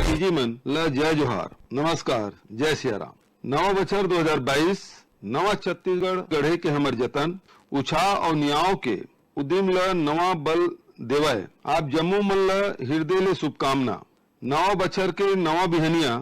भतीजी मन ला जय जोहार, नमस्कार, जय सिया राम। नवा बछर 2022 नवा छत्तीसगढ़ गढ़े के हमर जतन उछाह और न्याव के उद्यम ला नवा बल देवय आप जम्मू मन ला हृदय ले शुभकामना। नवा बछर के नवा बिहनिया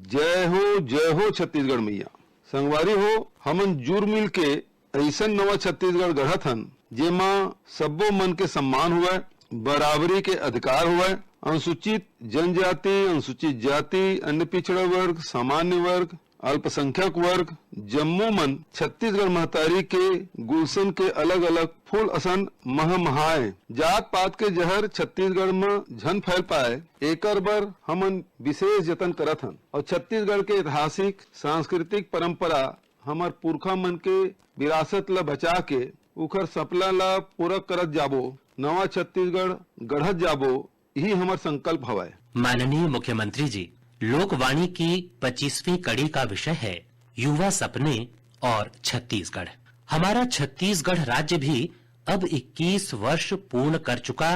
जय हो छत्तीसगढ़ मैया। संगवारी हो हमन जुर मिल के ऐसा नवा छत्तीसगढ़ गढ़त हन जेमा सब्बो मन के सम्मान हुआ, बराबरी के अधिकार हुआ, अनुसूचित जनजाति, अनुसूचित जाति, अन्य पिछड़ा वर्ग, सामान्य वर्ग, अल्पसंख्यक वर्ग जम्मू मन छत्तीसगढ़ महतारी के गुलशन के अलग अलग फूल असन महाए जात पात के जहर छत्तीसगढ़ में झन फैल पाए एकर बर हमन विशेष जतन करत हन। और छत्तीसगढ़ के ऐतिहासिक सांस्कृतिक परंपरा हमार पुरखा मन के विरासत ला बचा के उखर सपना ला पूरा करत जाबो, नवा छत्तीसगढ़ गढ़त जाबो, यही हमार संकल्प हवाए। माननीय मुख्यमंत्री जी, लोकवाणी की 25वीं कड़ी का विषय है युवा सपने और छत्तीसगढ़। हमारा छत्तीसगढ़ राज्य भी अब 21 वर्ष पूर्ण कर चुका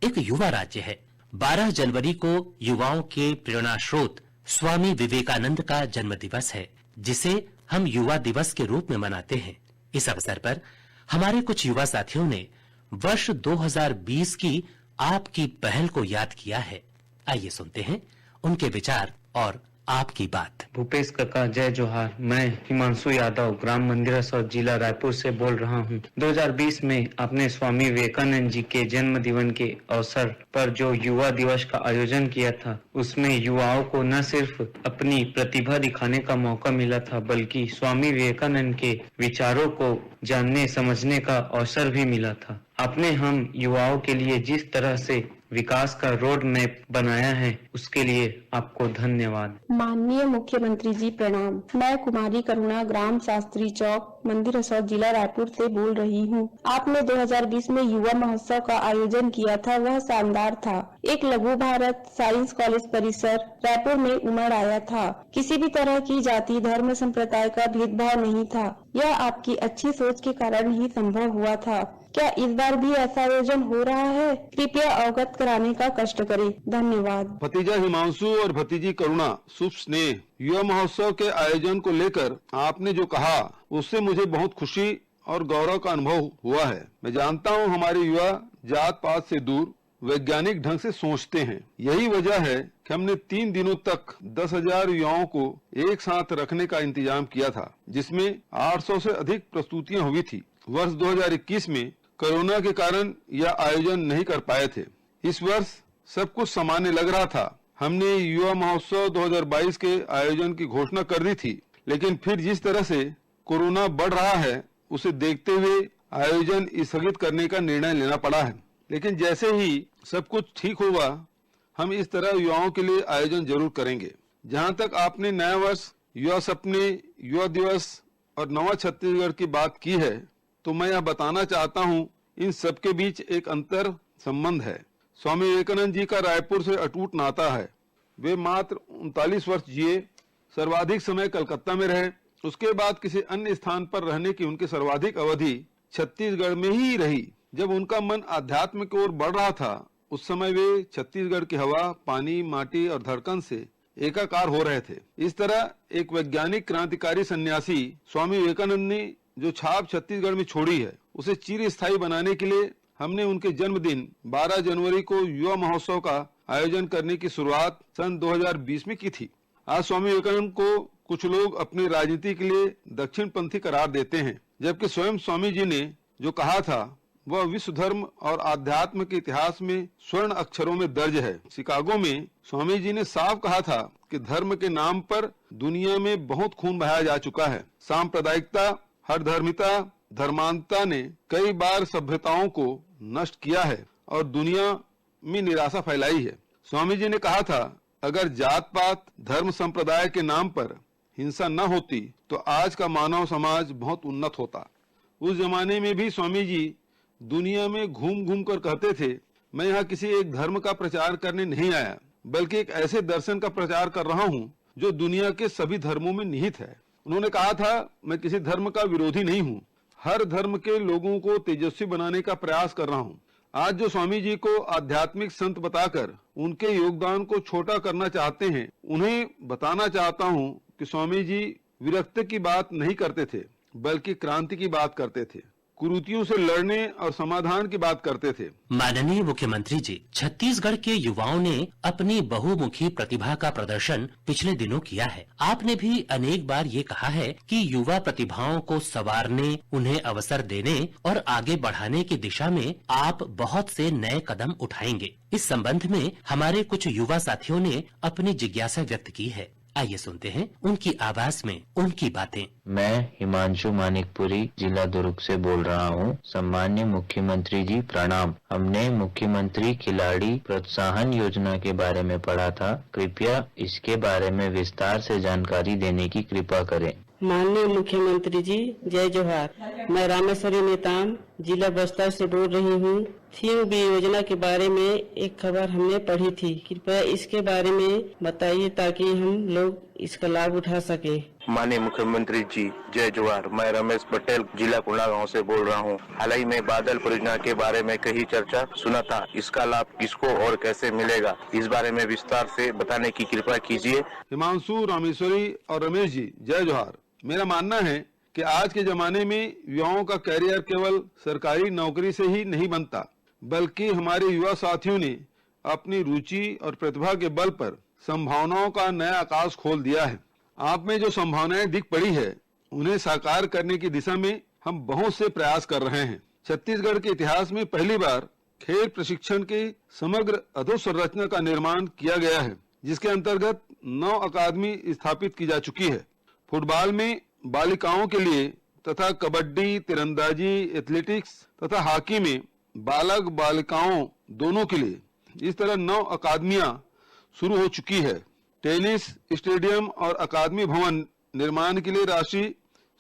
एक युवा राज्य है। 12 जनवरी को युवाओं के प्रेरणा स्रोत स्वामी विवेकानंद का जन्म दिवस है, जिसे हम युवा दिवस के रूप में मनाते हैं। इस अवसर पर हमारे कुछ युवा साथियों ने वर्ष 2020 की आपकी पहल को याद किया है। आइए सुनते हैं उनके विचार और आपकी बात। भूपेश काका जय जोहार। मैं हिमांशु यादव ग्राम मंदिर और जिला रायपुर से बोल रहा हूँ। 2020 में आपने स्वामी विवेकानंद जी के जन्म दिवस के अवसर पर जो युवा दिवस का आयोजन किया था, उसमें युवाओं को न सिर्फ अपनी प्रतिभा दिखाने का मौका मिला था, बल्कि स्वामी विवेकानंद के विचारों को जानने समझने का अवसर भी मिला था। आपने हम युवाओं के लिए जिस तरह से विकास का रोड मैप बनाया है, उसके लिए आपको धन्यवाद। माननीय मुख्यमंत्री जी प्रणाम। मैं कुमारी करुणा ग्राम शास्त्री चौक मंदिर हसौद जिला रायपुर से बोल रही हूँ। आपने 2020 में युवा महोत्सव का आयोजन किया था, वह शानदार था। एक लघु भारत साइंस कॉलेज परिसर रायपुर में उमड़ आया था। किसी भी तरह की जाति धर्म संप्रदाय का भेदभाव नहीं था। यह आपकी अच्छी सोच के कारण ही संभव हुआ था। क्या इस बार भी ऐसा आयोजन हो रहा है? कृपया अवगत कराने का कष्ट करें। धन्यवाद। भतीजा हिमांशु और भतीजी करुणा शुभ स्नेह, युवा महोत्सव के आयोजन को लेकर आपने जो कहा उससे मुझे बहुत खुशी और गौरव का अनुभव हुआ है। मैं जानता हूँ हमारे युवा जात पात से दूर वैज्ञानिक ढंग से सोचते हैं। यही वजह है कि हमने 3 दिनों तक 10,000 युवाओं को एक साथ रखने का इंतजाम किया था, जिसमें 800 से अधिक प्रस्तुतियां हुई थी। वर्ष 2021 में कोरोना के कारण यह आयोजन नहीं कर पाए थे। इस वर्ष सब कुछ सामान्य लग रहा था। हमने युवा महोत्सव 2022 के आयोजन की घोषणा कर दी थी, लेकिन फिर जिस तरह से कोरोना बढ़ रहा है उसे देखते हुए आयोजन स्थगित करने का निर्णय लेना पड़ा है। लेकिन जैसे ही सब कुछ ठीक होगा, हम इस तरह युवाओं के लिए आयोजन जरूर करेंगे। जहां तक आपने नया वर्ष, युवा सपने, युवा दिवस और नवा छत्तीसगढ़ की बात की है, तो मैं यह बताना चाहता हूं, इन सब के बीच एक अंतर संबंध है। स्वामी विवेकानंद जी का रायपुर से अटूट नाता है। वे मात्र 39 वर्ष जिए, सर्वाधिक समय कलकत्ता में रहे। उसके बाद किसी अन्य स्थान पर रहने की उनकी सर्वाधिक अवधि छत्तीसगढ़ में ही रही। जब उनका मन आध्यात्म की ओर बढ़ रहा था, उस समय वे छत्तीसगढ़ की हवा, पानी, माटी और धड़कन से एकाकार हो रहे थे। इस तरह एक वैज्ञानिक क्रांतिकारी सन्यासी स्वामी विवेकानंद ने जो छाप छत्तीसगढ़ में छोड़ी है, उसे चिर स्थायी बनाने के लिए हमने उनके जन्मदिन 12 जनवरी को युवा महोत्सव का आयोजन करने की शुरुआत सन 2020 में की थी। आज स्वामी विवेकानंद को कुछ लोग अपनी राजनीति के लिए दक्षिणपंथी करार देते हैं, जबकि स्वयं स्वामी जी ने जो कहा था वह विश्व धर्म और आध्यात्म के इतिहास में स्वर्ण अक्षरों में दर्ज है। शिकागो में स्वामी जी ने साफ कहा था कि धर्म के नाम पर दुनिया में बहुत खून बहाया जा चुका है। सांप्रदायिकता, हरधर्मिता, धर्मांतता ने कई बार सभ्यताओं को नष्ट किया है और दुनिया में निराशा फैलाई है। स्वामी जी ने कहा था, अगर जात पात, धर्म, संप्रदाय के नाम पर हिंसा न होती तो आज का मानव समाज बहुत उन्नत होता। उस जमाने में भी स्वामी जी दुनिया में घूम घूम कर कहते थे, मैं यहाँ किसी एक धर्म का प्रचार करने नहीं आया, बल्कि एक ऐसे दर्शन का प्रचार कर रहा हूँ जो दुनिया के सभी धर्मों में निहित है। उन्होंने कहा था, मैं किसी धर्म का विरोधी नहीं हूँ, हर धर्म के लोगों को तेजस्वी बनाने का प्रयास कर रहा हूँ। आज जो स्वामी जी को आध्यात्मिक संत बताकर उनके योगदान को छोटा करना चाहते हैं, उन्हें बताना चाहता हूं कि स्वामी जी विरक्ति की बात नहीं करते थे, बल्कि क्रांति की बात करते थे, कुरीतियों से लड़ने और समाधान की बात करते थे। माननीय मुख्यमंत्री जी, छत्तीसगढ़ के युवाओं ने अपनी बहुमुखी प्रतिभा का प्रदर्शन पिछले दिनों किया है। आपने भी अनेक बार ये कहा है कि युवा प्रतिभाओं को संवारने, उन्हें अवसर देने और आगे बढ़ाने की दिशा में आप बहुत से नए कदम उठाएंगे। इस संबंध में हमारे कुछ युवा साथियों ने अपनी जिज्ञासा व्यक्त की है। आइए सुनते हैं उनकी आवाज में उनकी बातें। मैं हिमांशु मानिकपुरी जिला दुर्ग से बोल रहा हूँ। सम्मान्य मुख्यमंत्री जी प्रणाम। हमने मुख्यमंत्री खिलाड़ी प्रोत्साहन योजना के बारे में पढ़ा था, कृपया इसके बारे में विस्तार से जानकारी देने की कृपा करें। माननीय मुख्यमंत्री जी जय जोहार। मैं रामेश्वरी नेताम जिला बस्तर से बोल रही हूँ। थीम बी योजना के बारे में एक खबर हमने पढ़ी थी, कृपया इसके बारे में बताइए ताकि हम लोग इसका लाभ उठा सके। माननीय मुख्यमंत्री जी जय जोहार। मैं रमेश पटेल जिला कोंडागांव से बोल रहा हूँ। हाल ही में बादल परियोजना के बारे में कई चर्चा सुना था, इसका लाभ किसको और कैसे मिलेगा, इस बारे में विस्तार से बताने की कृपा कीजिए। हिमांशु, रामेश्वरी और रमेश जी जय जोहार। मेरा मानना है कि आज के जमाने में युवाओं का कैरियर केवल सरकारी नौकरी से ही नहीं बनता, बल्कि हमारे युवा साथियों ने अपनी रुचि और प्रतिभा के बल पर संभावनाओं का नया आकाश खोल दिया है। आप में जो संभावनाएं दिख पड़ी है, उन्हें साकार करने की दिशा में हम बहुत से प्रयास कर रहे हैं। छत्तीसगढ़ के इतिहास में पहली बार खेल प्रशिक्षण की समग्र अधोसंरचना का निर्माण किया गया है, जिसके अंतर्गत 9 अकादमी स्थापित की जा चुकी है। फुटबॉल में बालिकाओं के लिए तथा कबड्डी, तीरंदाजी, एथलेटिक्स तथा हॉकी में बालक बालिकाओं दोनों के लिए इस तरह 9 अकादमियां शुरू हो चुकी है। टेनिस स्टेडियम और अकादमी भवन निर्माण के लिए राशि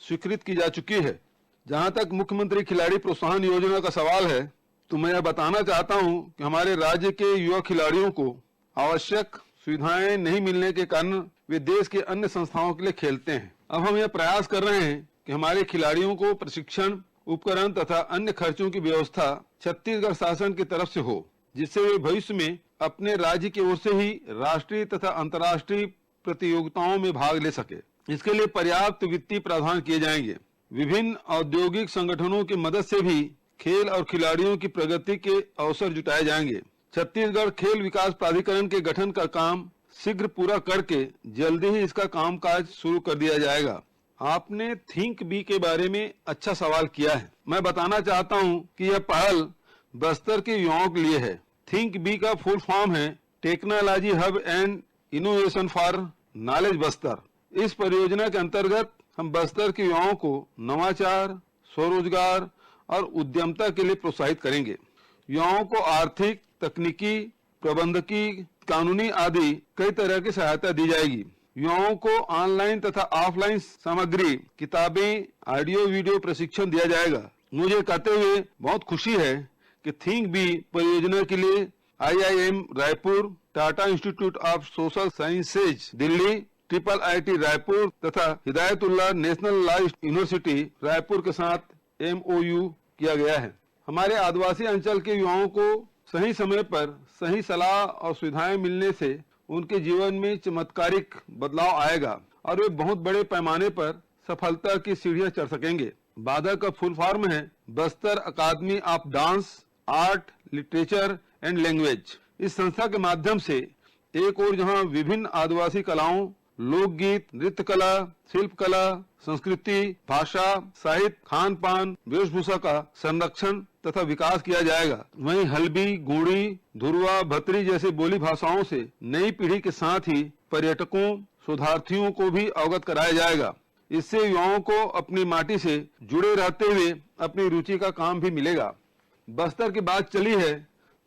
स्वीकृत की जा चुकी है। जहां तक मुख्यमंत्री खिलाड़ी प्रोत्साहन योजना का सवाल है, तो मैं यह बताना चाहता हूं कि हमारे राज्य के युवा खिलाड़ियों को आवश्यक सुविधाएं नहीं मिलने के कारण वे देश के अन्य संस्थाओं के लिए खेलते हैं। अब हम यह प्रयास कर रहे हैं कि हमारे खिलाड़ियों को प्रशिक्षण, उपकरण तथा अन्य खर्चों की व्यवस्था छत्तीसगढ़ शासन की तरफ से हो, जिससे वे भविष्य में अपने राज्य की ओर से ही राष्ट्रीय तथा अंतर्राष्ट्रीय प्रतियोगिताओं में भाग ले सके। इसके लिए पर्याप्त वित्तीय प्रावधान किए जाएंगे। विभिन्न औद्योगिक संगठनों की मदद से भी खेल और खिलाड़ियों की प्रगति के अवसर जुटाए जाएंगे। छत्तीसगढ़ खेल विकास प्राधिकरण के गठन का काम शीघ्र पूरा करके जल्दी ही इसका कामकाज शुरू कर दिया जाएगा। आपने थिंक बी के बारे में अच्छा सवाल किया है। मैं बताना चाहता हूं कि यह पहल बस्तर के युवाओं के लिए है। थिंक बी का फुल फॉर्म है technology hub and innovation for knowledge Bastar. इस परियोजना के अंतर्गत हम बस्तर के युवाओं को नवाचार, स्वरोजगार और उद्यमता के लिए प्रोत्साहित करेंगे। युवाओं को आर्थिक, तकनीकी, प्रबंधकी, कानूनी आदि कई तरह की सहायता दी जाएगी। युवाओं को ऑनलाइन तथा ऑफलाइन सामग्री, किताबें, ऑडियो वीडियो प्रशिक्षण दिया जाएगा। मुझे कहते हुए बहुत खुशी है कि थिंक बी परियोजना के लिए IIM Raipur, Tata Institute of Social Sciences Delhi, IIIT Raipur तथा Hidayatullah National Law University Raipur के साथ MOU किया गया है। हमारे आदिवासी अंचल के युवाओं को सही समय पर सही सलाह और सुविधाएं मिलने से उनके जीवन में चमत्कारिक बदलाव आएगा और वे बहुत बड़े पैमाने पर सफलता की सीढ़ियां चढ़ सकेंगे। बाधा का फुल फॉर्म है Bastar academy of dance, art, literature and language. इस संस्था के माध्यम से एक और जहां विभिन्न आदिवासी कलाओं, लोकगीत, नृत्य कला, शिल्प कला, संस्कृति, भाषा, साहित्य, खान पान, वेशभूषा का संरक्षण तथा विकास किया जाएगा, वहीं हल्बी, गोंडी, धुरवा, भतरी जैसे बोली भाषाओं से नई पीढ़ी के साथ ही पर्यटकों, शोधार्थियों को भी अवगत कराया जाएगा। इससे युवाओं को अपनी माटी से जुड़े रहते हुए अपनी रुचि का काम भी मिलेगा। बस्तर की बात चली है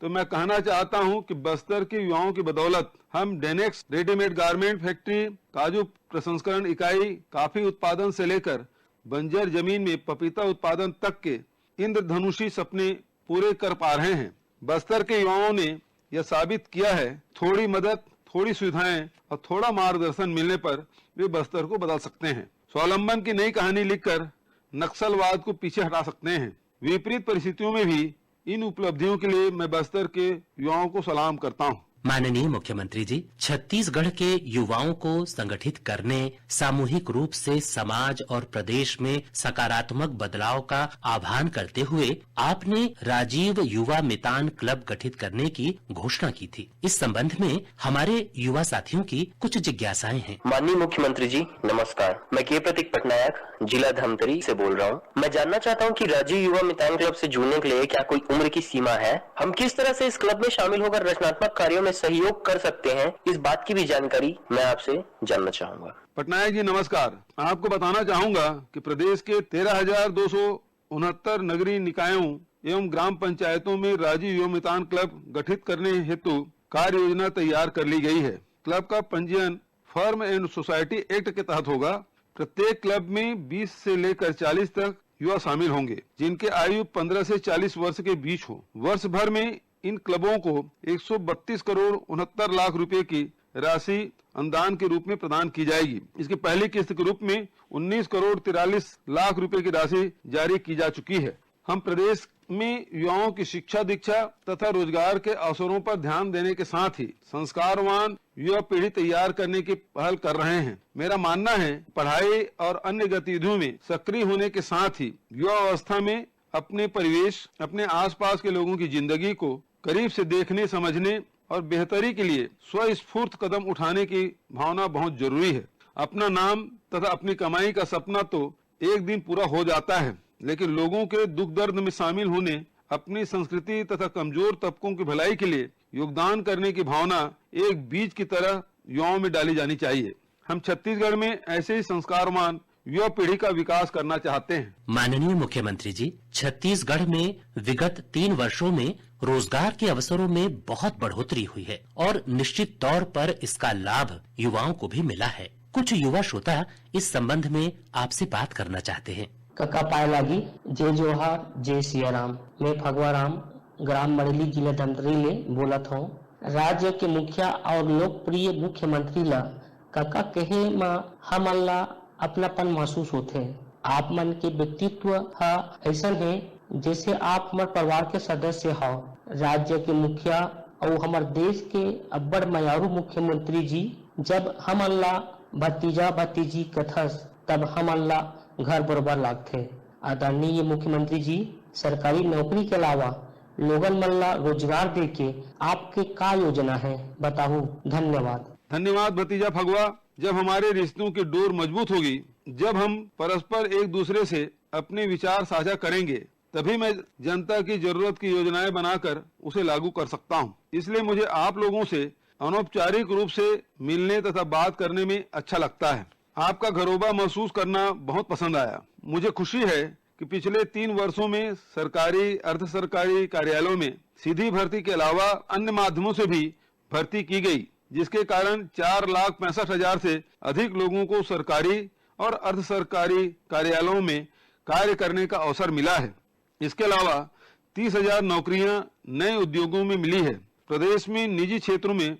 तो मैं कहना चाहता हूं कि बस्तर के युवाओं की बदौलत हम डेनेक्स रेडीमेड गारमेंट फैक्ट्री, काजू प्रसंस्करण इकाई, काफी उत्पादन से लेकर बंजर जमीन में पपीता उत्पादन तक के इंद्रधनुषी सपने पूरे कर पा रहे हैं। बस्तर के युवाओं ने यह साबित किया है, थोड़ी मदद, थोड़ी सुविधाएं और थोड़ा मार्गदर्शन मिलने पर वे बस्तर को बदल सकते हैं। स्वावलंबन की नई कहानी लिखकर नक्सलवाद को पीछे हटा सकते हैं। विपरीत परिस्थितियों में भी इन उपलब्धियों के लिए मैं बस्तर के युवाओं को सलाम करता हूँ। माननीय मुख्यमंत्री जी, छत्तीसगढ़ के युवाओं को संगठित करने, सामूहिक रूप से समाज और प्रदेश में सकारात्मक बदलाव का आह्वान करते हुए आपने राजीव युवा मितान क्लब गठित करने की घोषणा की थी। इस संबंध में हमारे युवा साथियों की कुछ जिज्ञासाएं हैं। माननीय मुख्यमंत्री जी नमस्कार, मैं के प्रतीक पटनायक जिला धमतरी से बोल रहा हूँ। मैं जानना चाहता हूँ कि राजीव युवा मितान क्लब से जुड़ने के लिए क्या कोई उम्र की सीमा है? हम किस तरह से इस क्लब में शामिल होकर रचनात्मक कार्यों में सहयोग कर सकते हैं, इस बात की भी जानकारी मैं आपसे जानना चाहूंगा। पटनायक जी नमस्कार। आपको बताना चाहूंगा कि प्रदेश के 13,269 नगरीय निकायों एवं ग्राम पंचायतों में राजीव युवा मितान क्लब गठित करने हेतु कार्य योजना तैयार कर ली गई है। क्लब का पंजीयन फर्म एंड सोसाइटी एक्ट के तहत होगा। प्रत्येक क्लब में 20 से लेकर 40 तक युवा शामिल होंगे, जिनके आयु 15 से 40 वर्ष के बीच हो। वर्ष भर में इन क्लबों को 132 करोड़ 69 लाख रुपए की राशि अनुदान के रूप में प्रदान की जाएगी। इसकी पहली किस्त के रूप में 19 करोड़ 43 लाख रुपए की राशि जारी की जा चुकी है। हम प्रदेश में युवाओं की शिक्षा दीक्षा तथा रोजगार के अवसरों पर ध्यान देने के साथ ही संस्कारवान युवा पीढ़ी तैयार करने की पहल कर रहे हैं। मेरा मानना है पढ़ाई और अन्य गतिविधियों में सक्रिय होने के साथ ही युवा अवस्था में अपने परिवेश, अपने आसपास के लोगों की जिंदगी को करीब से देखने, समझने और बेहतरी के लिए स्वस्फूर्त कदम उठाने की भावना बहुत जरूरी है। अपना नाम तथा अपनी कमाई का सपना तो एक दिन पूरा हो जाता है, लेकिन लोगों के दुख दर्द में शामिल होने, अपनी संस्कृति तथा कमजोर तबकों की भलाई के लिए योगदान करने की भावना एक बीज की तरह युवाओं में डाली जानी चाहिए। हम छत्तीसगढ़ में ऐसे ही संस्कारवान युवा पीढ़ी का विकास करना चाहते हैं। माननीय मुख्यमंत्री जी, छत्तीसगढ़ में विगत 3 वर्षों में रोजगार के अवसरों में बहुत बढ़ोतरी हुई है और निश्चित तौर पर इसका लाभ युवाओं को भी मिला है। कुछ युवा श्रोता इस संबंध में आपसे बात करना चाहते हैं। कका पाए लागी जय जोहार, जय सिया राम। मैं भगवा राम ग्राम मड़ली जिला धमतरी ले बोलत हूँ। राज्य के मुखिया और लोकप्रिय मुख्यमंत्री ला कका कहे मा हम ला अपनापन महसूस होते। आप मन के व्यक्तित्व ऐसा है जैसे आप हमारे परिवार के सदस्य हो। राज्य के मुखिया और हमारे देश के अब्बड़ मयारू मुख्यमंत्री जी जब हम ला भतीजा भतीजी कथस तब हम ला घर बरोबर लागते। आदरणीय मुख्यमंत्री जी, सरकारी नौकरी के अलावा लोगन मन ला रोजगार दे के आपके का योजना है बताओ। धन्यवाद। धन्यवाद भतीजा फगवा। जब हमारे रिश्तों की डोर मजबूत होगी, जब हम परस्पर एक दूसरे से अपने विचार साझा करेंगे, तभी मैं जनता की जरूरत की योजनाएं बनाकर उसे लागू कर सकता हूं। इसलिए मुझे आप लोगों से अनौपचारिक रूप से मिलने तथा बात करने में अच्छा लगता है। आपका घरोबा महसूस करना बहुत पसंद आया। मुझे खुशी है कि पिछले 3 वर्षों में सरकारी, अर्ध सरकारी कार्यालयों में सीधी भर्ती के अलावा अन्य माध्यमों से भी भर्ती की गई, जिसके कारण 4,65,000 से अधिक लोगों को सरकारी और अर्ध सरकारी कार्यालयों में कार्य करने का अवसर मिला है। इसके अलावा 30,000 नौकरियां नए उद्योगों में मिली है। प्रदेश में निजी क्षेत्रों में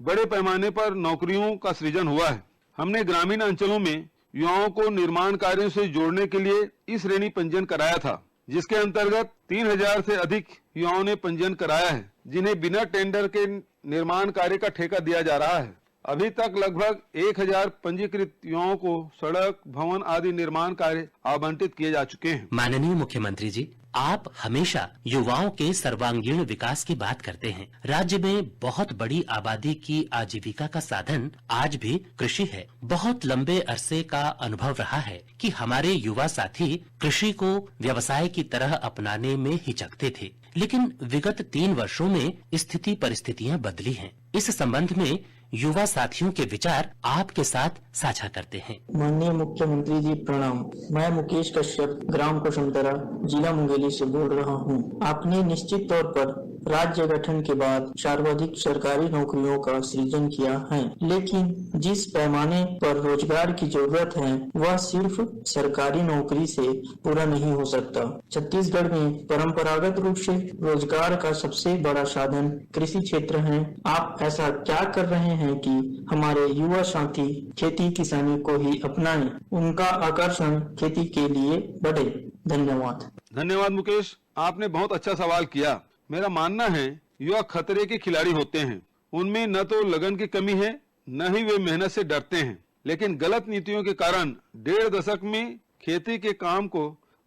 बड़े पैमाने पर नौकरियों का सृजन हुआ है। हमने ग्रामीण अंचलों में युवाओं को निर्माण कार्यों से जोड़ने के लिए इस श्रेणी पंजीयन कराया था, जिसके अंतर्गत 3,000 से अधिक युवाओं ने पंजीयन कराया है, जिन्हें बिना टेंडर के निर्माण कार्य का ठेका दिया जा रहा है। अभी तक लगभग 1,000 पंजीकृत युवाओं को सड़क, भवन आदि निर्माण कार्य आवंटित किए जा चुके हैं। माननीय मुख्यमंत्री जी, आप हमेशा युवाओं के सर्वांगीण विकास की बात करते हैं। राज्य में बहुत बड़ी आबादी की आजीविका का साधन आज भी कृषि है। बहुत लंबे अरसे का अनुभव रहा है कि हमारे युवा साथी कृषि को व्यवसाय की तरह अपनाने में हिचकते थे, लेकिन विगत 3 वर्षों में स्थिति परिस्थितियां बदली हैं। इस संबंध में युवा साथियों के विचार आपके साथ साझा करते हैं। माननीय मुख्यमंत्री जी प्रणाम। मैं मुकेश कश्यप ग्राम कुसुमतरा जिला मुंगेली से बोल रहा हूँ। आपने निश्चित तौर पर राज्य गठन के बाद सर्वाधिक सरकारी नौकरियों का सृजन किया है, लेकिन जिस पैमाने पर रोजगार की जरूरत है वह सिर्फ सरकारी नौकरी से पूरा नहीं हो सकता। छत्तीसगढ़ में परंपरागत रूप से रोजगार का सबसे बड़ा साधन कृषि क्षेत्र है। आप ऐसा क्या कर रहे हैं कि हमारे युवा साथी खेती किसानी को ही अपनाएं, उनका आकर्षण खेती के लिए बढ़े? धन्यवाद। धन्यवाद मुकेश। आपने बहुत अच्छा सवाल किया। मेरा मानना है युवा खतरे के खिलाड़ी होते हैं। उनमें न तो लगन की कमी है, न ही वे मेहनत से डरते हैं। लेकिन गलत नीतियों के कारण 1.5 दशक में खेती के काम को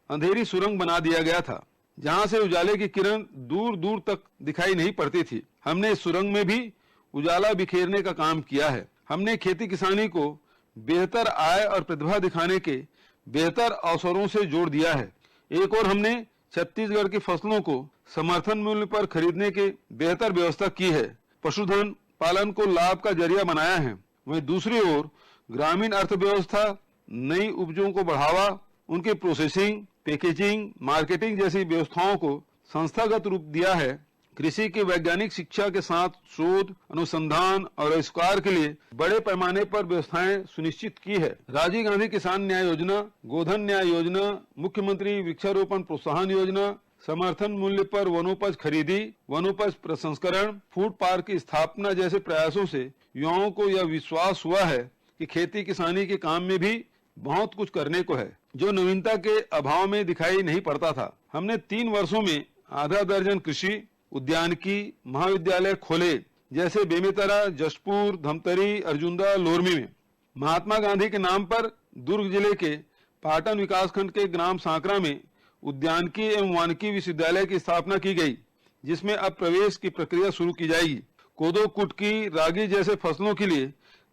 अंधेरी सुरंग बना दिया गया था, जहां से उजाले की किरण दूर दूर तक दिखाई नहीं पड़ती थी। हमने इस सुरंग में भी उजाला बिखेरने का काम किया है। हमने खेती किसानी को बेहतर आय और प्रतिभा दिखाने के बेहतर अवसरों से जोड़ दिया है। एक और हमने छत्तीसगढ़ की फसलों को समर्थन मूल्य पर खरीदने की बेहतर व्यवस्था की है। पशुधन पालन को लाभ का जरिया बनाया है। वहीं दूसरी ओर ग्रामीण अर्थव्यवस्था, नई उपजों को बढ़ावा, उनके प्रोसेसिंग, पैकेजिंग, मार्केटिंग जैसी व्यवस्थाओं को संस्थागत रूप दिया है। कृषि की वैज्ञानिक शिक्षा के साथ शोध, अनुसंधान और आविष्कार के लिए बड़े पैमाने पर व्यवस्थाएं सुनिश्चित की है। राजीव गांधी किसान न्याय योजना, गोधन न्याय योजना, मुख्यमंत्री वृक्षारोपण प्रोत्साहन योजना, समर्थन मूल्य पर वनोपज खरीदी, वनोपज प्रसंस्करण, फूड पार्क की स्थापना जैसे प्रयासों से युवाओं को यह विश्वास हुआ है कि खेती किसानी के काम में भी बहुत कुछ करने को है, जो नवीनता के अभाव में दिखाई नहीं पड़ता था। हमने 3 वर्षों में आधा दर्जन कृषि उद्यानिकी महाविद्यालय खोले, जैसे बेमेतरा, जशपुर, धमतरी, अर्जुंदा, लोरमी में। महात्मा गांधी के नाम पर दुर्ग जिले के पाटन विकासखंड के ग्राम सांकरा में उद्यानिकी एवं वानिकी विश्वविद्यालय की स्थापना की गई, जिसमें अब प्रवेश की प्रक्रिया शुरू की जाएगी। कोदो, कुटकी, रागी जैसे फसलों के लिए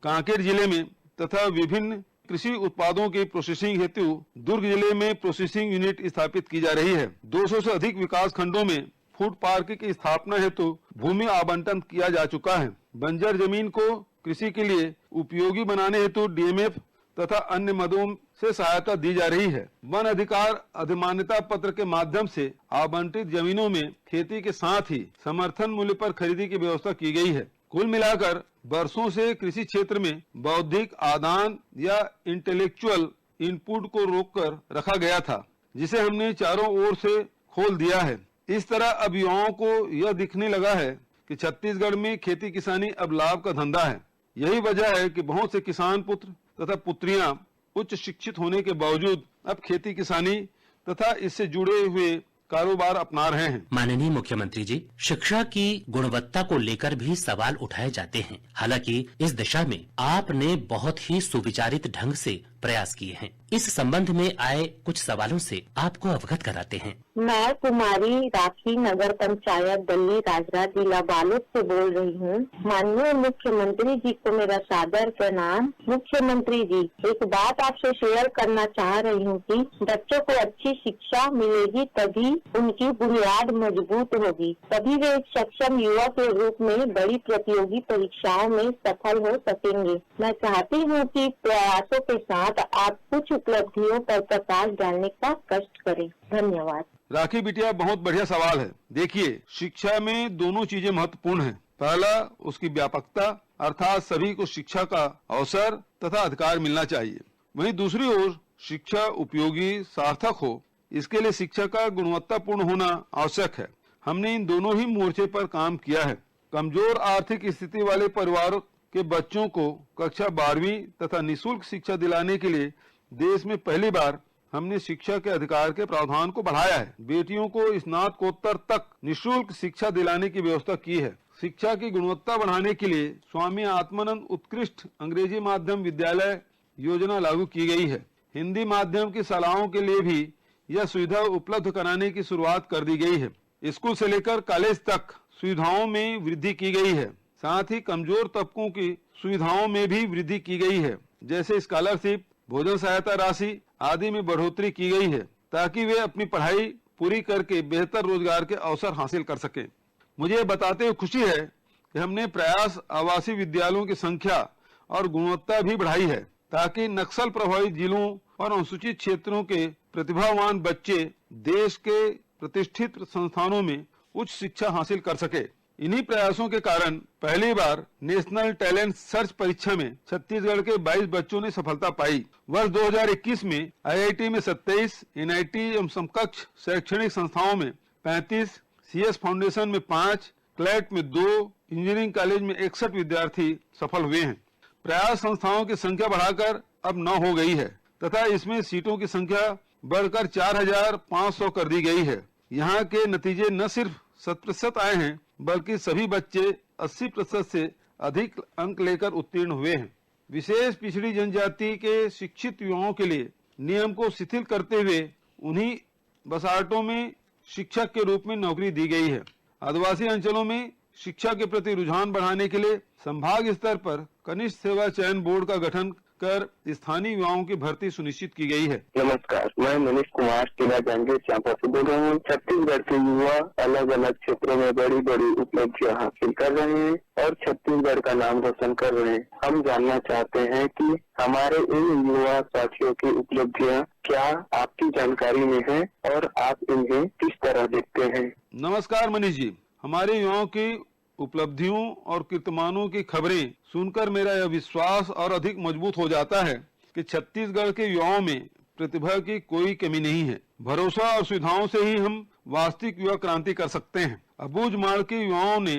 कांकेर जिले में तथा विभिन्न कृषि उत्पादों की प्रोसेसिंग हेतु दुर्ग जिले में प्रोसेसिंग यूनिट स्थापित की जा रही है। 200 से अधिक विकास खंडों में फूड पार्क की स्थापना हेतु भूमि आवंटन किया जा चुका है। बंजर जमीन को कृषि के लिए उपयोगी बनाने हेतु डीएमएफ तथा अन्य मदों से सहायता दी जा रही है। वन अधिकार अधिमान्यता पत्र के माध्यम से आवंटित जमीनों में खेती के साथ ही समर्थन मूल्य पर खरीदी की व्यवस्था की गई है। कुल मिलाकर वर्षों से कृषि क्षेत्र में बौद्धिक आदान या इंटेलेक्चुअल इनपुट को रोककर रखा गया था, जिसे हमने चारों ओर से खोल दिया है। इस तरह अब युवाओं को यह दिखने लगा है कि छत्तीसगढ़ में खेती किसानी अब लाभ का धंधा है। यही वजह है कि बहुत से किसान पुत्र तथा पुत्रियां उच्च शिक्षित होने के बावजूद अब खेती किसानी तथा इससे जुड़े हुए कारोबार अपना रहे हैं। माननीय मुख्यमंत्री जी, शिक्षा की गुणवत्ता को लेकर भी सवाल उठाए जाते हैं। हालांकि इस दिशा में आपने बहुत ही सुविचारित ढंग से प्रयास किए हैं। इस संबंध में आए कुछ सवालों से आपको अवगत कराते हैं। मैं कुमारी राखी, नगर पंचायत दल्ली राजरा, जिला बालोद से बोल रही हूँ। माननीय मुख्यमंत्री जी को मेरा सादर प्रणाम। मुख्यमंत्री जी, एक बात आपसे शेयर करना चाह रही हूँ कि बच्चों को अच्छी शिक्षा मिलेगी तभी उनकी बुनियाद मजबूत होगी, तभी वे एक सक्षम युवा के रूप में बड़ी प्रतियोगी परीक्षाओं में सफल हो सकेंगे। मैं चाहती हूँ कि प्रयासों के साथ आप कुछ उपलब्धियों पर प्रकाश डालने का कष्ट करें। धन्यवाद। राखी बिटिया, बहुत बढ़िया सवाल है। देखिए, शिक्षा में दोनों चीजें महत्वपूर्ण हैं। पहला, उसकी व्यापकता, अर्थात सभी को शिक्षा का अवसर तथा अधिकार मिलना चाहिए। वहीं दूसरी ओर शिक्षा उपयोगी, सार्थक हो, इसके लिए शिक्षा का गुणवत्तापूर्ण होना आवश्यक है। हमने इन दोनों ही मोर्चे पर काम किया है। कमजोर आर्थिक स्थिति वाले परिवारों के बच्चों को कक्षा 12वीं तथा निःशुल्क शिक्षा दिलाने के लिए देश में पहली बार हमने शिक्षा के अधिकार के प्रावधान को बढ़ाया है। बेटियों को स्नातकोत्तर तक निःशुल्क शिक्षा दिलाने की व्यवस्था की है। शिक्षा की गुणवत्ता बढ़ाने के लिए स्वामी आत्मानंद उत्कृष्ट अंग्रेजी माध्यम विद्यालय योजना लागू की गई है। हिंदी माध्यम की शालाओं के लिए भी यह सुविधा उपलब्ध कराने की शुरुआत कर दी गई है। स्कूल से लेकर कॉलेज तक सुविधाओं में वृद्धि की गई है। साथ ही कमजोर तबकों की सुविधाओं में भी वृद्धि की गई है, जैसे स्कॉलरशिप, भोजन सहायता राशि आदि में बढ़ोतरी की गई है, ताकि वे अपनी पढ़ाई पूरी करके बेहतर रोजगार के अवसर हासिल कर सकें। मुझे बताते हुए खुशी है कि हमने प्रयास आवासीय विद्यालयों की संख्या और गुणवत्ता भी बढ़ाई है, ताकि नक्सल प्रभावित जिलों और अनुसूचित क्षेत्रों के प्रतिभावान बच्चे देश के प्रतिष्ठित संस्थानों में उच्च शिक्षा हासिल कर सके। इन्हीं प्रयासों के कारण पहली बार नेशनल टैलेंट सर्च परीक्षा में छत्तीसगढ़ के 22 बच्चों ने सफलता पाई। वर्ष 2021 में आईआईटी में 27, एनआईटी एवं समकक्ष शैक्षणिक संस्थाओं में 35, सीएस फाउंडेशन में 5, क्लैट में 2, इंजीनियरिंग कॉलेज में 61 विद्यार्थी सफल हुए हैं। प्रयास संस्थाओं की संख्या बढ़ाकर अब 9 हो गई है तथा इसमें सीटों की संख्या बढ़कर 4500 कर दी गई है। यहाँ के नतीजे न सिर्फ 100% आए हैं, बल्कि सभी बच्चे 80% से अधिक अंक लेकर उत्तीर्ण हुए हैं। विशेष पिछड़ी जनजाति के शिक्षित युवाओं के लिए नियम को शिथिल करते हुए उन्हीं बसाहटों में शिक्षक के रूप में नौकरी दी गई है। आदिवासी अंचलों में शिक्षा के प्रति रुझान बढ़ाने के लिए संभाग स्तर पर कनिष्ठ सेवा चयन बोर्ड का गठन कर स्थानीय युवाओं की भर्ती सुनिश्चित की गई है। नमस्कार, मैं मनीष कुमार जिला जांजगीर चांपा से बोल रहा हूँ। छत्तीसगढ़ के युवा अलग अलग क्षेत्रों में बड़ी बड़ी उपलब्धियां हासिल कर रहे हैं और छत्तीसगढ़ का नाम रोशन कर रहे हैं। हम जानना चाहते हैं कि हमारे इन युवा साथियों की उपलब्धियां क्या आपकी जानकारी में है और आप इन्हें किस तरह देखते हैं? नमस्कार मनीष जी, हमारे युवाओं की उपलब्धियों और कीर्तिमानों की खबरें सुनकर मेरा यह विश्वास और अधिक मजबूत हो जाता है कि छत्तीसगढ़ के युवाओं में प्रतिभा की कोई कमी नहीं है। भरोसा और सुविधाओं से ही हम वास्तविक युवा क्रांति कर सकते हैं। अबूझमाड़ के युवाओं ने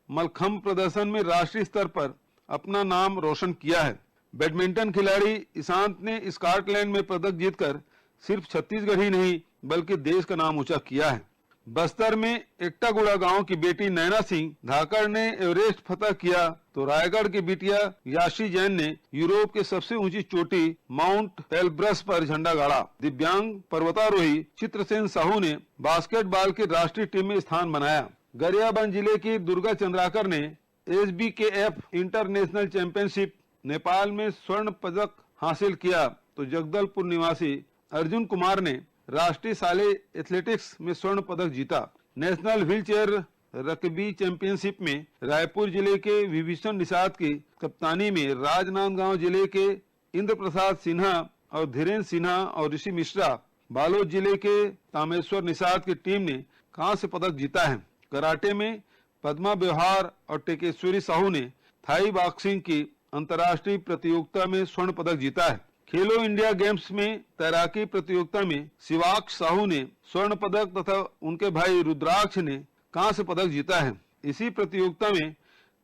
मलखम्ब प्रदर्शन में राष्ट्रीय स्तर पर अपना नाम रोशन किया है। बैडमिंटन खिलाड़ी ईशांत ने स्कॉटलैंड में पदक जीतकर सिर्फ छत्तीसगढ़ ही नहीं बल्कि देश का नाम ऊंचा किया है। बस्तर में एकटागुड़ा गांव की बेटी नैना सिंह धाकड़ ने एवरेस्ट फतह किया तो रायगढ़ की बिटिया याशी जैन ने यूरोप के सबसे ऊंची चोटी माउंट एलब्रस पर झंडा गाड़ा। दिव्यांग पर्वतारोही चित्रसेन साहू ने बास्केटबॉल की राष्ट्रीय टीम में स्थान बनाया। गरियाबंद जिले की दुर्गा चंद्राकर ने SBKF इंटरनेशनल चैंपियनशिप नेपाल में स्वर्ण पदक हासिल किया तो जगदलपुर निवासी अर्जुन कुमार ने राष्ट्रीय शालेय एथलेटिक्स में स्वर्ण पदक जीता। नेशनल व्हीलचेयर रग्बी चैंपियनशिप में रायपुर जिले के विभीषण निषाद की कप्तानी में राजनांदगांव जिले के इंद्र प्रसाद सिन्हा और धीरेन्द्र सिन्हा और ऋषि मिश्रा, बालोद जिले के तामेश्वर निषाद की टीम ने कांस्य पदक जीता है। कराटे में पद्मा व्यवहार और टेकेश्वरी साहू ने थाई बॉक्सिंग की अंतर्राष्ट्रीय प्रतियोगिता में स्वर्ण पदक जीता है। खेलो इंडिया गेम्स में तैराकी प्रतियोगिता में शिवाक्ष साहू ने स्वर्ण पदक तथा उनके भाई रुद्राक्ष ने कांस्य पदक जीता है। इसी प्रतियोगिता में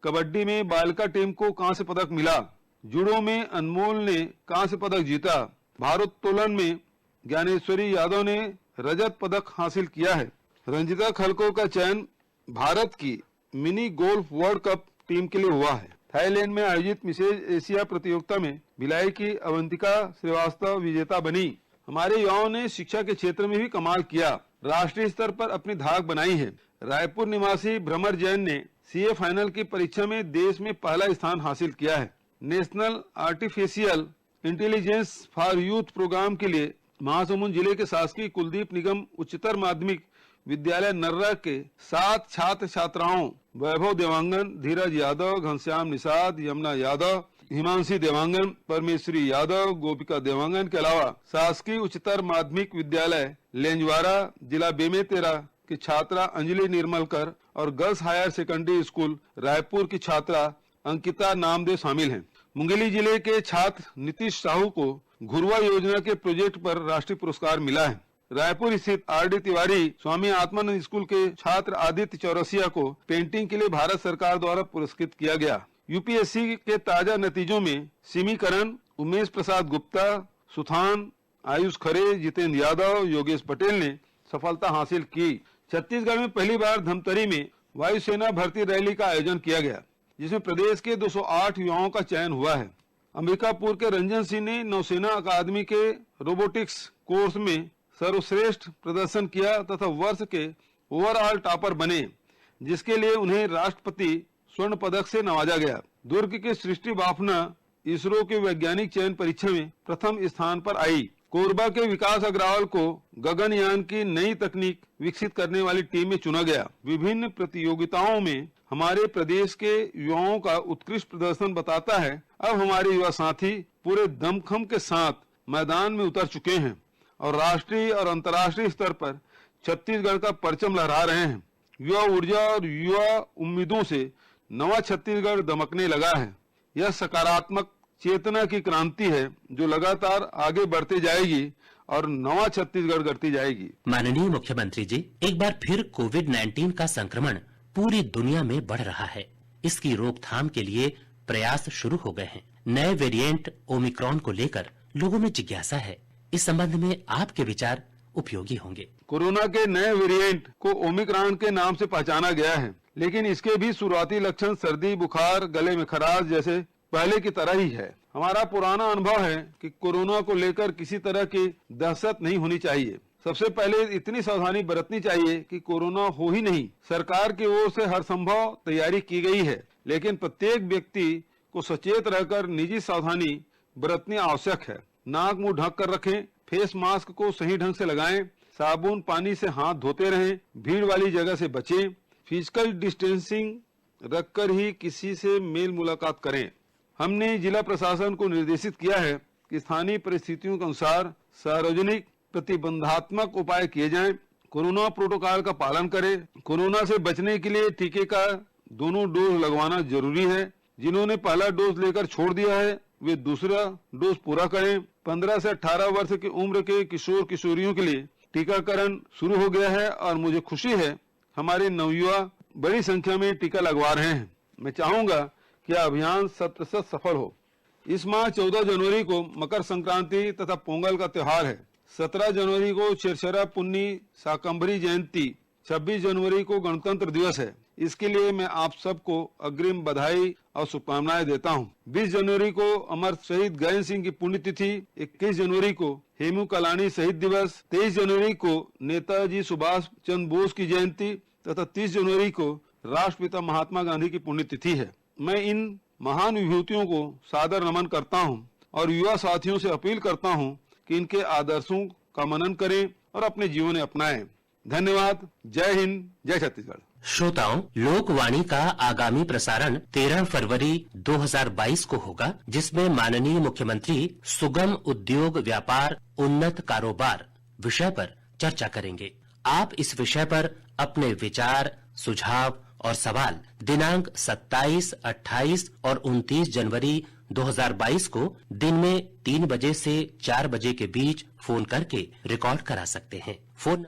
कबड्डी में बालिका टीम को कांस्य पदक मिला। जूडो में अनमोल ने कांस्य पदक जीता। भारोत्तोलन में ज्ञानेश्वरी यादव ने रजत पदक हासिल किया है। रंजिता खलको का चयन भारत की mini golf world cup team के लिए हुआ है। थाईलैंड में आयोजित मिसेज एशिया प्रतियोगिता में भिलाई की अवंतिका श्रीवास्तव विजेता बनी। हमारे युवाओं ने शिक्षा के क्षेत्र में भी कमाल किया, राष्ट्रीय स्तर पर अपनी धाक बनाई है। रायपुर निवासी भ्रमर जैन ने CA फाइनल की परीक्षा में देश में पहला स्थान हासिल किया है। National artificial intelligence for youth program के लिए महासमुंद जिले के शासकीय कुलदीप निगम उच्चतर माध्यमिक विद्यालय नर्रा के 7 छात्र छात्राओं वैभव देवांगन, धीरज यादव, घनश्याम निषाद, यमुना यादव, हिमांशी देवांगन, परमेश्वरी यादव, गोपिका देवांगन के अलावा शासकीय उच्चतर माध्यमिक विद्यालय लेंजवारा जिला बेमेतरा की छात्रा अंजलि निर्मलकर और girls higher secondary school Raipur की छात्रा अंकिता नामदेव शामिल हैं। मुंगेली जिले के छात्र नीतीश साहू को घुरवा योजना के प्रोजेक्ट पर राष्ट्रीय पुरस्कार मिला है। रायपुर स्थित RD तिवारी स्वामी आत्मानंद स्कूल के छात्र आदित्य चौरसिया को पेंटिंग के लिए भारत सरकार द्वारा पुरस्कृत किया गया। UPSC के ताजा नतीजों में सिमीकरण, उमेश प्रसाद गुप्ता, सुथान, आयुष खरे, जितेंद्र यादव, योगेश पटेल ने सफलता हासिल की। छत्तीसगढ़ में पहली बार धमतरी में वायुसेना भर्ती रैली का आयोजन किया गया, जिसमें प्रदेश के 208 युवाओं का चयन हुआ है। अंबिकापुर के रंजन सिंह ने नौसेना अकादमी के रोबोटिक्स कोर्स में सर्वश्रेष्ठ प्रदर्शन किया तथा वर्ष के ओवरऑल टॉपर बने, जिसके लिए उन्हें राष्ट्रपति स्वर्ण पदक से नवाजा गया। दुर्ग के सृष्टि बाफना इसरो के वैज्ञानिक चयन परीक्षा में प्रथम स्थान पर आई। कोरबा के विकास अग्रवाल को गगनयान की नई तकनीक विकसित करने वाली टीम में चुना गया। विभिन्न प्रतियोगिताओं में हमारे प्रदेश के युवाओं का उत्कृष्ट प्रदर्शन बताता है अब हमारे युवा साथी पूरे दमखम के साथ मैदान में उतर चुके हैं और राष्ट्रीय और अंतर्राष्ट्रीय स्तर पर छत्तीसगढ़ का परचम लहरा रहे हैं। युवा ऊर्जा और युवा उम्मीदों से नवा छत्तीसगढ़ दमकने लगा है। यह सकारात्मक चेतना की क्रांति है जो लगातार आगे बढ़ती जाएगी और नवा छत्तीसगढ़ गढ़ती जाएगी। माननीय मुख्यमंत्री जी, एक बार फिर कोविड-19 का संक्रमण पूरी दुनिया में बढ़ रहा है। इसकी रोकथाम के लिए प्रयास शुरू हो गए हैं। नए वेरिएंट ओमिक्रॉन को लेकर लोगों में जिज्ञासा है। इस संबंध में आपके विचार उपयोगी होंगे। कोरोना के नए वेरिएंट को ओमिक्रॉन के नाम से पहचाना गया है, लेकिन इसके भी शुरुआती लक्षण सर्दी, बुखार, गले में खराश जैसे पहले की तरह ही है। हमारा पुराना अनुभव है कि कोरोना को लेकर किसी तरह की दहशत नहीं होनी चाहिए। सबसे पहले इतनी सावधानी बरतनी चाहिए कि कोरोना हो ही नहीं। सरकार की ओर से हर संभव तैयारी की गई है, लेकिन प्रत्येक व्यक्ति को सचेत रहकर निजी सावधानी बरतनी आवश्यक है। नाक मुंह ढक कर रखें, फेस मास्क को सही ढंग से लगाएं, साबुन पानी से हाथ धोते रहें, भीड़ वाली जगह से बचें, फिजिकल डिस्टेंसिंग रखकर ही किसी से मेल मुलाकात करें। हमने जिला प्रशासन को निर्देशित किया है कि स्थानीय परिस्थितियों के अनुसार सार्वजनिक प्रतिबंधात्मक उपाय किए जाएं, कोरोना प्रोटोकॉल का पालन करें। कोरोना से बचने के लिए टीके का दोनों डोज लगवाना जरूरी है। जिन्होंने पहला डोज लेकर छोड़ दिया है वे दूसरा डोज पूरा करें। 15 से 18 वर्ष की उम्र के किशोर किशोरियों के लिए टीकाकरण शुरू हो गया है और मुझे खुशी है हमारे नवयुवा बड़ी संख्या में टीका लगवा रहे हैं। मैं चाहूंगा कि अभियान 100% सफल हो। इस माह 14 जनवरी को मकर संक्रांति तथा पोंगल का त्योहार है। 17 जनवरी को चिरचरा पुन्नी शाकंभरी जयंती, 26 जनवरी को गणतंत्र दिवस है। इसके लिए मैं आप सबको अग्रिम बधाई और शुभकामनाएं देता हूं। 20 जनवरी को अमर शहीद गयन सिंह की पुण्यतिथि, 21 जनवरी को हेमू कलानी शहीद दिवस, 23 जनवरी को नेताजी सुभाष चंद्र बोस की जयंती तथा 30 जनवरी को राष्ट्रपिता महात्मा गांधी की पुण्यतिथि है। मैं इन महान विभूतियों को सादर नमन करता हूं और युवा साथियों से अपील करता हूं कि इनके आदर्शों का मनन करें और अपने जीवन में अपनाएं। धन्यवाद। जय हिंद, जय छत्तीसगढ़। श्रोताओं, लोकवाणी का आगामी प्रसारण 13 फरवरी 2022 को होगा, जिसमें माननीय मुख्यमंत्री सुगम उद्योग व्यापार उन्नत कारोबार विषय पर चर्चा करेंगे। आप इस विषय पर अपने विचार, सुझाव और सवाल दिनांक 27, 28 और 29 जनवरी 2022 को दिन में 3 बजे से 4 बजे के बीच फोन करके रिकॉर्ड करा सकते हैं। फोन